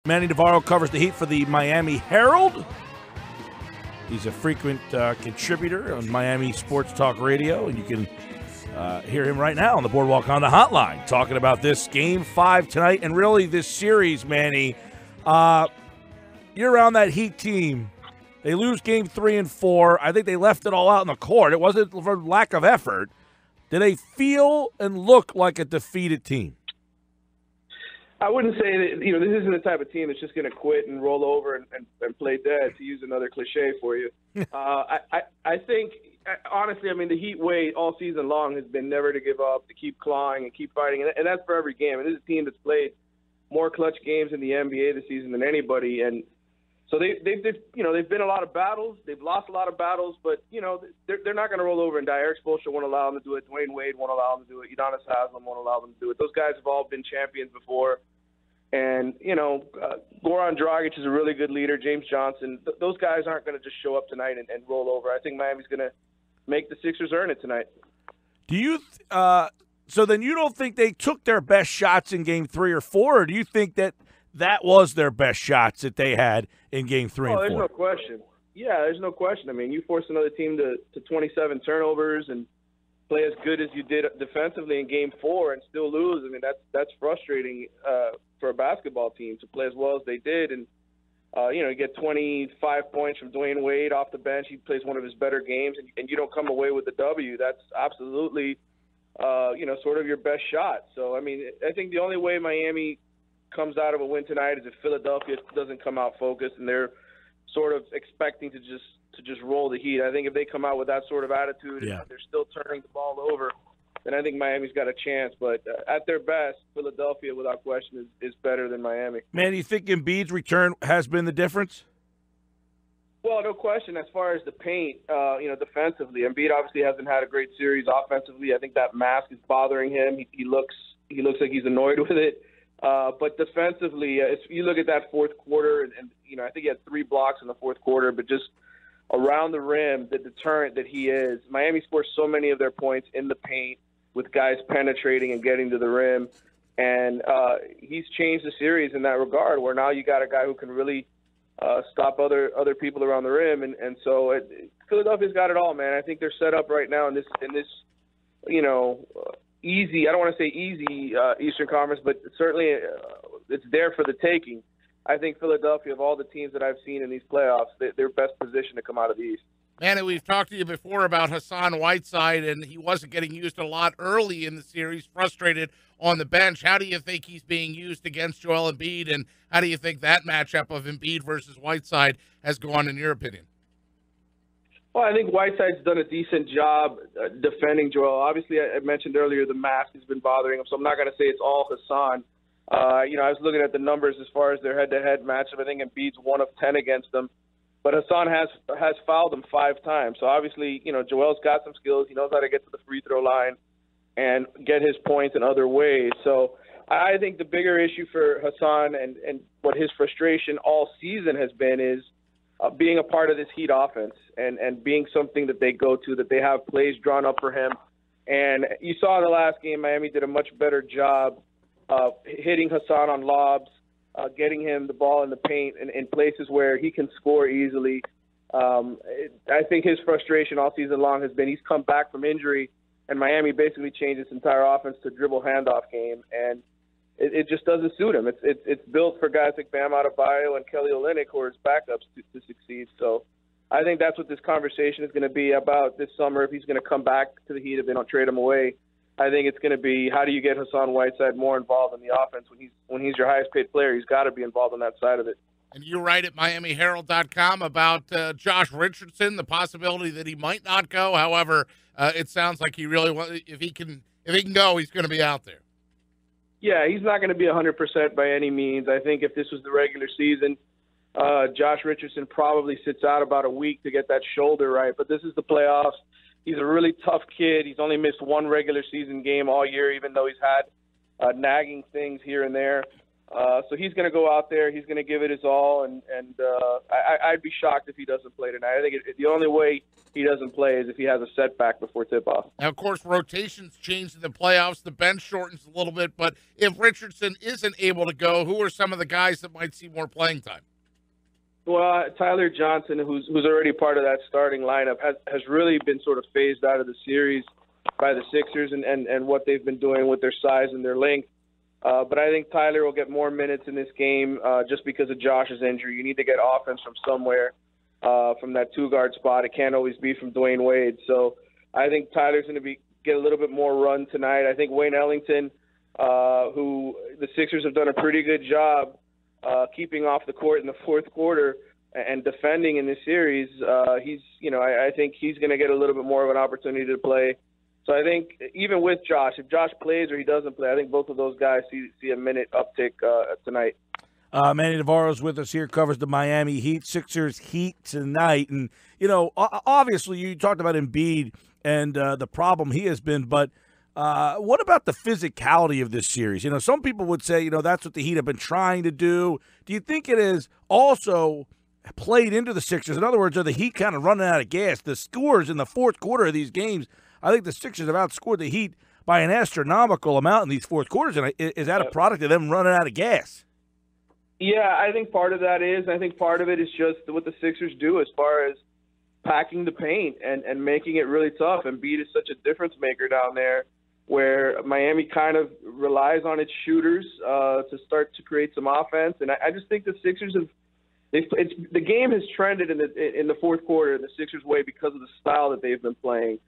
Manny Navarro covers the Heat for the Miami Herald. He's a frequent contributor on Miami Sports Talk Radio, and you can hear him right now on the Boardwalk on the Hotline talking about this Game 5 tonight and really this series, Manny. You're around that Heat team. They lose Game 3 and 4. I think they left it all out in the court. It wasn't for lack of effort. Do they feel and look like a defeated team? I wouldn't say that, this isn't the type of team that's just going to quit and roll over and play dead, to use another cliche for you. I think, honestly, the Heat way all season long has been never to give up, to keep clawing and keep fighting, and that's for every game. And this is a team that's played more clutch games in the NBA this season than anybody, and so they've been a lot of battles. They've lost a lot of battles, but they're not going to roll over and die. Eric Spoelstra won't allow them to do it. Dwyane Wade won't allow them to do it. Udonis Haslem won't allow them to do it. Those guys have all been champions before. And, Goran Dragic is a really good leader. James Johnson. Those guys aren't going to just show up tonight and roll over. I think Miami's going to make the Sixers earn it tonight. Do you so then you don't think they took their best shots in Game 3 or 4, or do you think that was their best shots that they had in Game 3 and 4? There's no question. Yeah, there's no question. You force another team to 27 turnovers and play as good as you did defensively in Game 4 and still lose. That's frustrating for a basketball team to play as well as they did. And, you get 25 points from Dwyane Wade off the bench. He plays one of his better games, and you don't come away with the W. That's absolutely, sort of your best shot. So, I think the only way Miami comes out of a win tonight is if Philadelphia doesn't come out focused and they're sort of expecting to just roll the Heat. I think if they come out with that sort of attitude and they're still turning the ball over, then I think Miami's got a chance. But at their best, Philadelphia, without question, is better than Miami. Man, do you think Embiid's return has been the difference? Well, no question. As far as the paint, defensively, Embiid obviously hasn't had a great series offensively. I think that mask is bothering him. He looks like he's annoyed with it. But defensively, if you look at that fourth quarter, and I think he had 3 blocks in the fourth quarter, but just around the rim, the deterrent that he is. Miami scores so many of their points in the paint with guys penetrating and getting to the rim, and he's changed the series in that regard, where now you got a guy who can really stop other people around the rim, and so Philadelphia's got it all, man. I think they're set up right now in this easy, I don't want to say easy Eastern Conference, but certainly it's there for the taking. I think Philadelphia, of all the teams that I've seen in these playoffs, they're best positioned to come out of the East. Manny, we've talked to you before about Hassan Whiteside, and he wasn't getting used a lot early in the series, frustrated on the bench. How do you think he's being used against Joel Embiid, and how do you think that matchup of Embiid versus Whiteside has gone, in your opinion? Well, I think Whiteside's done a decent job defending Joel. Obviously, I mentioned earlier the mask has been bothering him, so I'm not going to say it's all Hassan. I was looking at the numbers as far as their head-to-head matchup. I think Embiid's 1 of 10 against them, but Hassan has fouled him 5 times. So obviously, Joel's got some skills. He knows how to get to the free throw line and get his points in other ways. So I think the bigger issue for Hassan and what his frustration all season has been is being a part of this Heat offense and being something that they go to, that they have plays drawn up for him. And you saw in the last game, Miami did a much better job of hitting Hassan on lobs, getting him the ball in the paint in places where he can score easily. I think his frustration all season long has been he's come back from injury, and Miami basically changed its entire offense to dribble handoff game, and it just doesn't suit him. It's built for guys like Bam Adebayo and Kelly Olynyk, who are his backups, to succeed. So I think that's what this conversation is going to be about this summer. If he's going to come back to the Heat, if they don't trade him away, I think it's going to be how do you get Hassan Whiteside more involved in the offense when he's your highest paid player. He's got to be involved on that side of it. And you write at MiamiHerald.com about Josh Richardson, the possibility that he might not go. However, it sounds like he really wants. If he can go, he's going to be out there. Yeah, he's not going to be 100% by any means. I think if this was the regular season, Josh Richardson probably sits out about a week to get that shoulder right. But this is the playoffs. He's a really tough kid. He's only missed 1 regular season game all year, even though he's had nagging things here and there. So he's going to go out there. He's going to give it his all, and I'd be shocked if he doesn't play tonight. I think the only way he doesn't play is if he has a setback before tip-off. Now, of course, rotations change in the playoffs. The bench shortens a little bit, but if Richardson isn't able to go, who are some of the guys that might see more playing time? Well, Tyler Johnson, who's already part of that starting lineup, has really been sort of phased out of the series by the Sixers and what they've been doing with their size and their length. But I think Tyler will get more minutes in this game just because of Josh's injury. You need to get offense from somewhere, from that two-guard spot. It can't always be from Dwyane Wade. So I think Tyler's going to get a little bit more run tonight. I think Wayne Ellington, who the Sixers have done a pretty good job keeping off the court in the fourth quarter and defending in this series, I think he's going to get a little bit more of an opportunity to play. So I think even with Josh, if Josh plays or he doesn't play, I think both of those guys see a minute uptick tonight. Manny Navarro's with us here, covers the Miami Heat. Sixers Heat tonight. And, obviously you talked about Embiid and the problem he has been, but what about the physicality of this series? Some people would say, that's what the Heat have been trying to do. Do you think it is also played into the Sixers? In other words, are the Heat kind of running out of gas? The scores in the fourth quarter of these games, I think the Sixers have outscored the Heat by an astronomical amount in these fourth quarters. And is that a product of them running out of gas? Yeah, I think part of that is. I think part of it is just what the Sixers do as far as packing the paint and making it really tough. Embiid is such a difference maker down there, where Miami kind of relies on its shooters to start to create some offense. And I just think the Sixers have the game has trended in the fourth quarter in the Sixers' way because of the style that they've been playing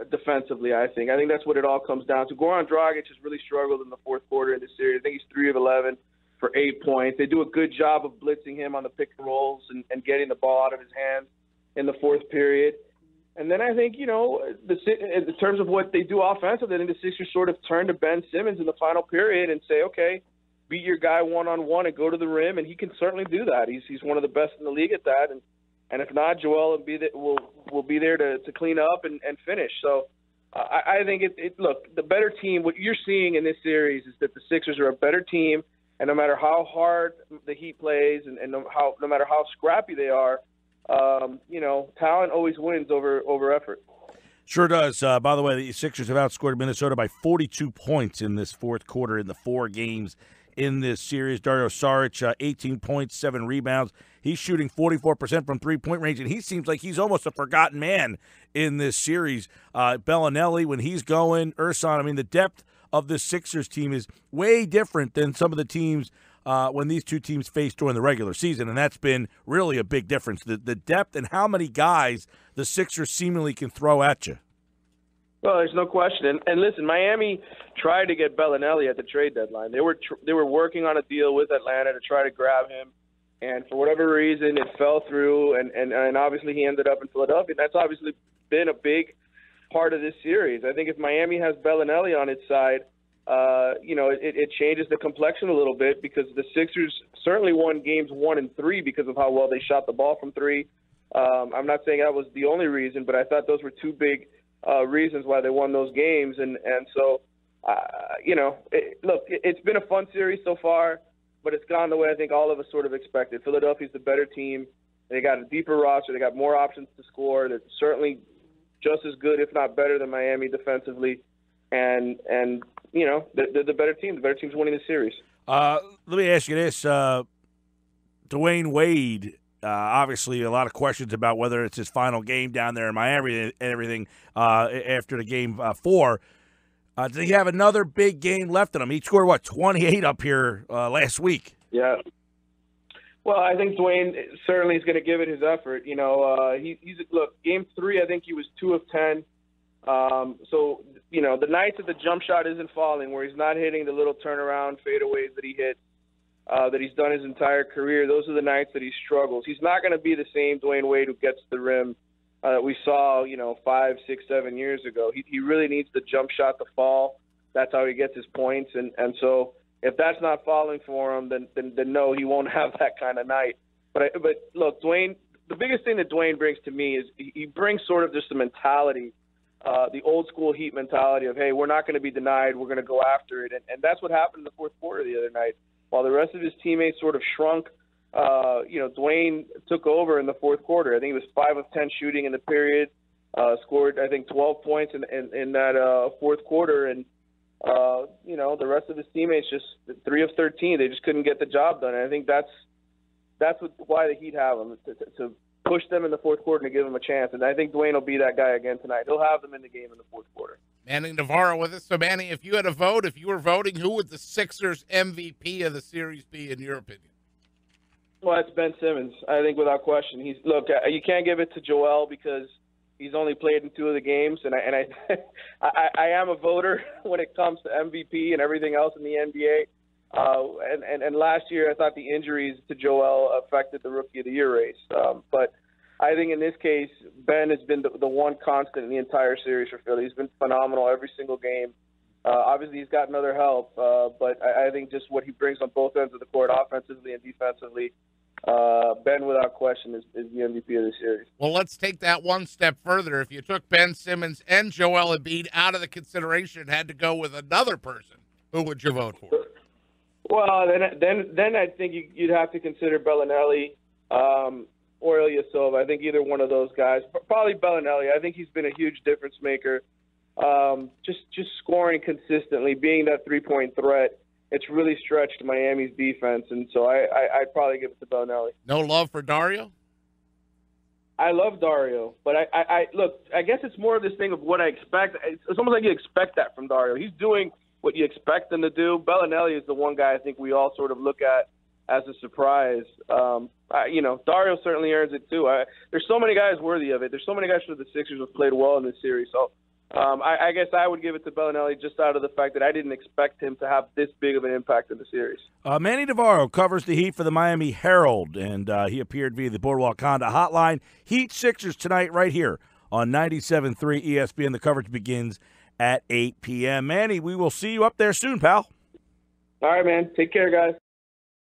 defensively. I think that's what it all comes down to. Goran Dragic has really struggled in the fourth quarter in this series. I think he's 3 of 11 for 8 points. They do a good job of blitzing him on the pick and rolls and getting the ball out of his hands in the fourth period. And then I think, in terms of what they do offensively, I think the Sixers sort of turn to Ben Simmons in the final period and say, okay, beat your guy one-on-one and go to the rim, and he can certainly do that. He's one of the best in the league at that. And if not, Joel Embiid will be there to clean up and finish. So I think look, the better team, what you're seeing in this series is that the Sixers are a better team, and no matter how hard the Heat plays and no matter how scrappy they are, talent always wins over effort. Sure does. By the way, the Sixers have outscored Minnesota by 42 points in this fourth quarter in the 4 games in this series. Dario Saric, 18 points, 7 rebounds. He's shooting 44% from three-point range, and he seems like he's almost a forgotten man in this series. Bellinelli, when he's going, Ersan, the depth of this Sixers team is way different than some of the teams when these two teams faced during the regular season, and that's been really a big difference, the depth and how many guys the Sixers seemingly can throw at you. Well, there's no question. And listen, Miami tried to get Bellinelli at the trade deadline. They were working on a deal with Atlanta to try to grab him, and for whatever reason, it fell through, and obviously he ended up in Philadelphia. That's obviously been a big part of this series. I think if Miami has Bellinelli on its side, it changes the complexion a little bit, because the Sixers certainly won games 1 and 3 because of how well they shot the ball from 3. I'm not saying that was the only reason, but I thought those were 2 big reasons why they won those games. And so, it's been a fun series so far, but it's gone the way I think all of us sort of expected. Philadelphia's the better team. They got a deeper roster. They got more options to score. They're certainly just as good, if not better, than Miami defensively. And they're the better team. The better team's winning the series. Let me ask you this. Dwyane Wade, obviously a lot of questions about whether it's his final game down there in Miami and everything after the game 4. Does he have another big game left in him? He scored, 28 up here last week? Yeah. Well, I think Dwyane certainly is going to give it his effort. Look, game 3, I think he was 2 of 10. So, the nights that the jump shot isn't falling, where he's not hitting the little turnaround fadeaways that he hits, that he's done his entire career, those are the nights that he struggles. He's not going to be the same Dwyane Wade who gets to the rim that we saw, 5, 6, 7 years ago. He really needs the jump shot to fall. That's how he gets his points. And so if that's not falling for him, then no, he won't have that kind of night. But look, Dwyane, the biggest thing that Dwyane brings to me is he brings sort of just the mentality, the old school Heat mentality of, hey, we're not going to be denied. We're going to go after it. And that's what happened in the fourth quarter the other night. while the rest of his teammates sort of shrunk. Dwyane took over in the fourth quarter. I think it was 5 of 10 shooting in the period. Scored, I think, 12 points in that fourth quarter, and the rest of his teammates just 3 of 13. They just couldn't get the job done. And I think that's why the Heat have him, to push them in the fourth quarter and to give them a chance. And I think Dwyane will be that guy again tonight. He'll have them in the game in the fourth quarter. Manny Navarro with us. So, Manny, if you had a vote, if you were voting, who would the Sixers MVP of the series be, in your opinion? Well, it's Ben Simmons, I think, without question. You can't give it to Joel because he's only played in 2 of the games, and I am a voter when it comes to MVP and everything else in the NBA. And last year, I thought the injuries to Joel affected the Rookie of the Year race. But I think in this case, Ben has been the one constant in the entire series for Philly. He's been phenomenal every single game. Obviously, he's gotten other help, but I think just what he brings on both ends of the court, offensively and defensively, Ben, without question, is the MVP of the series. Well, let's take that one step further. If you took Ben Simmons and Joel Embiid out of the consideration and had to go with another person, who would you vote for? Well, then I think you'd have to consider Bellinelli or Ilyasova. I think either one of those guys. Probably Bellinelli. I think he's been a huge difference maker. Just scoring consistently, being that three-point threat. It's really stretched Miami's defense, and so I'd probably give it to Bellinelli. No love for Dario? I love Dario, but I look, I guess it's more of this thing of what I expect. It's almost like you expect that from Dario. He's doing what you expect him to do. Bellinelli is the one guy I think we all sort of look at as a surprise. Dario certainly earns it too. There's so many guys worthy of it. There's so many guys for the Sixers who have played well in this series. So I guess I would give it to Bellinelli just out of the fact that I didn't expect him to have this big of an impact in the series. Manny Navarro covers the Heat for the Miami Herald, and he appeared via the Boardwalk Honda hotline. Heat Sixers tonight right here on 97.3 ESPN. The coverage begins at 8 p.m. Manny, we will see you up there soon, pal. All right, man. Take care, guys.